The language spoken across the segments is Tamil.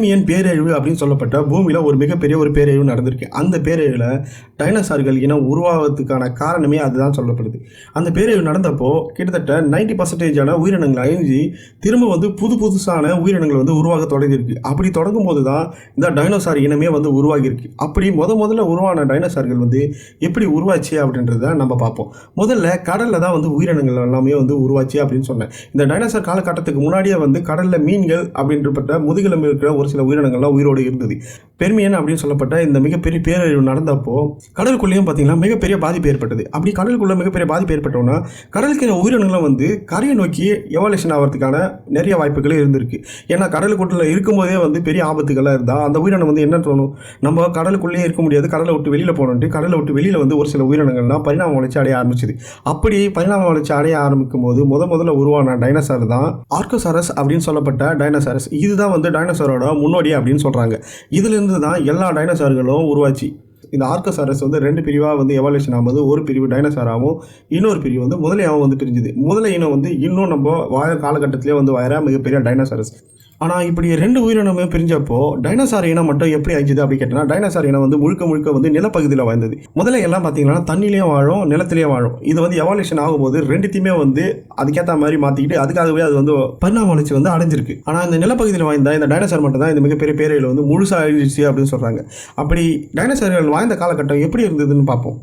பெர்மியன் பேரழிவு அப்படின்னு சொல்லப்பட்ட பூமியில் ஒரு மிகப்பெரிய ஒரு பேரழிவு நடந்திருக்கு. அந்த பேரழிவில் டைனோசார்கள் இனம் உருவாவதுக்கான காரணமே அதுதான் சொல்லப்படுது. அந்த பேரழிவு நடந்தப்போ கிட்டத்தட்ட 90% உயிரினங்கள் அழிஞ்சு திரும்ப புதுசான உயிரினங்கள் உருவாக தொடங்கியிருக்கு. அப்படி தொடங்கும் போது தான் இந்த டைனோசார் இனமே உருவாகியிருக்கு. அப்படி முதல்ல உருவான டைனோசார்கள் எப்படி உருவாச்சு அப்படின்றத நம்ம பார்ப்போம். முதல்ல கடலில் தான் உயிரினங்கள் எல்லாமே உருவாச்சு அப்படின்னு சொன்னேன். இந்த டைனோசார் காலகட்டத்துக்கு முன்னாடியே கடலில் மீன்கள் அப்படின்றப்பட்ட முதுகெலும்பு இருக்கிற ஒரு சில உயிரினங்கள்லாம் உயிரோடு இருந்தது. பெர்மியன் அப்படின்னு சொல்லப்பட்ட இந்த மிகப்பெரிய பேரழிவு நடந்தப்போ கடலுக்குள்ளேயும் பார்த்தீங்கன்னா மிகப்பெரிய பாதிப்பு ஏற்பட்டது. அப்படி கடலுக்குள்ள மிகப்பெரிய பாதிப்பு ஏற்பட்டோன்னா கடலுக்கு உயிரினங்களும் கரையை நோக்கி எவால்யூஷன் ஆகிறதுக்கான நிறைய வாய்ப்புகளே இருந்திருக்கு. ஏன்னா கடலுக்குள்ள இருக்கும்போதே பெரிய ஆபத்துகளாக இருந்தால் அந்த உயிரினம் என்ன தோணும், நம்ம கடலுக்குள்ளேயே இருக்க முடியாது, கடலை விட்டு வெளியில் போகணுன்ட்டு கடலை விட்டு வெளியில் ஒரு சில உயிரினங்கள்லாம் பரிணாம வளர்ச்சி அடைய ஆரம்பிச்சுது. அப்படி பரிணாம வளர்ச்சி அடைய ஆரம்பிக்கும் போது முதல்ல உருவான டைனோசார் தான் ஆர்கோசாரஸ் அப்படின்னு சொல்லப்பட்ட டைனோசாரஸ். இதுதான் டைனோசாரோட முன்னோடி அப்படின்னு சொல்கிறாங்க. இதிலிருந்து தான் எல்லா டைனோசார்களும் உருவாச்சு. இந்த ஆர்கோசாரஸ் 2 பிரிவாக எவால்யூஷன் ஆகும்போது ஒரு பிரிவு டைனோசாராகவும் இன்னொரு பிரிவு முதலையாகவும் பிரிஞ்சுது. முதலை இனம் இன்னும் நம்ம வாழ காலகட்டத்திலே வர மிகப்பெரிய டைனோசாரஸ். ஆனால் இப்படி 2 உயிரினமே பிரிஞ்சப்போ டைனோசார் இனம் மட்டும் எப்படி அழிஞ்சுது அப்படி கேட்டோன்னா டைனோசார் இனம் முழுக்க நிலப்பகுதியில் வாழ்ந்தது. முதல்ல எல்லாம் பார்த்தீங்கன்னா தண்ணிலையும் வாழும், நிலத்திலையும் வாழும். இது எவால்யூஷன் ஆகும்போது ரெண்டுத்தையுமே அதுக்கேற்ற மாதிரி மாற்றிக்கிட்டு அதுக்காகவே அது பரிணாம வளர்ச்சி அடைஞ்சிருக்கு. ஆனால் இந்த நிலப்பகுதியில் வாழ்ந்த இந்த டைனோசார் மட்டும் தான் இந்த மிகப்பெரிய பேரையில் முழுசாக அழிஞ்சிச்சு அப்படின்னு சொல்கிறாங்க. அப்படி டைனோசார்கள் வாழ்ந்த காலகட்டம் எப்படி இருந்ததுன்னு பார்ப்போம்.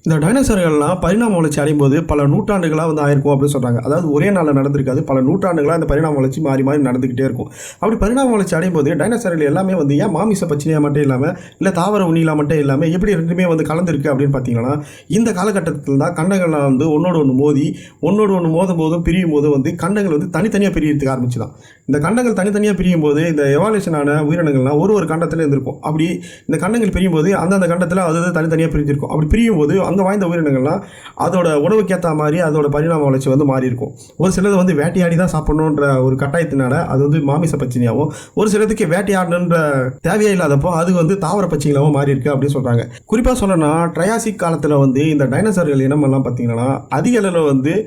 இந்த டைனோசார்கள்லாம் பரிணாம வளர்ச்சி அடையும் போது பல நூற்றாண்டுகளாக ஆயிருக்கும் அப்படின்னு சொல்கிறாங்க. அதாவது ஒரே நாளில் நடந்திருக்காது, பல நூற்றாண்டுகளாக இந்த பரிணாம வளர்ச்சி மாறி நடந்துக்கிட்டே இருக்கும். அப்படி பரிணாம வளர்ச்சி அடையும் போது டைனோசார்கள் எல்லாமே ஏன் மாமிச பச்சினியாக மட்டும் இல்லாமல் இல்லை தாவர உண்ணிலாம் மட்டும் இல்லாமல் எப்படி ரெண்டுமே கலந்துருக்கு அப்படின்னு பார்த்தீங்கன்னா இந்த காலகட்டத்தில் தான் கண்டங்கள்லாம் ஒன்னோடு ஒன்று மோதும் போதும் பிரியும் போது கண்டங்கள் தனித்தனியாக பிரியறதுக்கு ஆரம்பிச்சு தான். இந்த கண்டங்கள் தனித்தனியாக பிரியும் போது இந்த எவால்யூஷனான உயிரினங்கள்லாம் ஒரு கண்டத்தில் இருந்திருக்கும். அப்படி இந்த கண்டங்கள் பிரியும் போது அந்தந்த கண்டத்தில் அது தனித்தனியாக பிரிஞ்சிருக்கும். அப்படி பிரியும் போது அங்கே வாய்ந்த உயிரினங்கள்லாம் அதோட உணவுக்கேற்ற மாதிரி அதோட பரிணாம வளர்ச்சி மாறி இருக்கும். ஒரு சிலது வேட்டையாடி தான் சாப்பிடணுன்ற ஒரு கட்டாயத்தினால அது மாமிச பச்சினியாகவும், ஒரு சிலதுக்கு வேட்டையாடணுன்ற தேவையே இல்லாதப்போ அது தாவர பச்சினியாகவும் மாறி இருக்கு அப்படின்னு சொல்கிறாங்க. குறிப்பாக சொல்லணும்னா ட்ரையாசிக் காலத்தில் இந்த டைனோசார்கள் இனமெல்லாம் பார்த்தீங்கன்னா அதிக அளவில்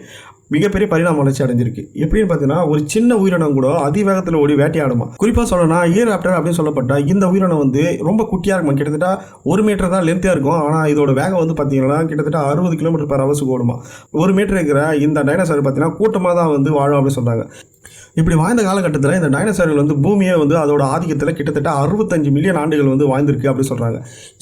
மிகப்பெரிய பரிணாம வளர்ச்சி அடைஞ்சிருக்கு. எப்படின்னு பார்த்தீங்கன்னா ஒரு சின்ன உயிரினம் கூட அதிவேகத்தில் ஓடி வேட்டையாடுமா. குறிப்பாக சொல்லணும்னா ஈராப்டர் அப்படின்னு சொல்லப்பட்ட இந்த உயிரினம் ரொம்ப குட்டியாக இருக்குமா. கிட்டத்தட்ட 1 மீட்டர் தான் லென்த்தாக இருக்கும். ஆனால் இதோட வேகம் பார்த்தீங்கன்னா கிட்டத்தட்ட 60 km/h ஓடுமா. 1 மீட்டர் இருக்கிற இந்த டைனோசார் பார்த்தீங்கன்னா கூட்டமாக தான் வாழும் அப்படின்னு சொல்கிறாங்க. இப்படி வாழ்ந்த காலகட்டத்தில் இந்த டைனோசார்கள் பூமியே அதோட ஆதிக்கத்தில் கிட்டத்தட்ட 65 மில்லியன் ஆண்டுகள் வாழ்ந்திருக்கு அப்படின்னு சொல்கிறாங்க.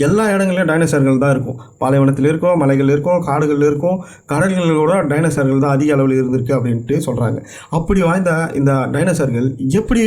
எல்லா இடங்களையும் டைனோசார்கள் தான் இருக்கும். பாலைவனத்தில் இருக்கும், மலைகள் இருக்கும், காடுகள் இருக்கும், கடல்களோட டைனோசார்கள் தான் அதிக அளவில் இருந்திருக்கு அப்படின்ட்டு சொல்கிறாங்க. அப்படி வாழ்ந்த இந்த டைனோசார்கள் எப்படி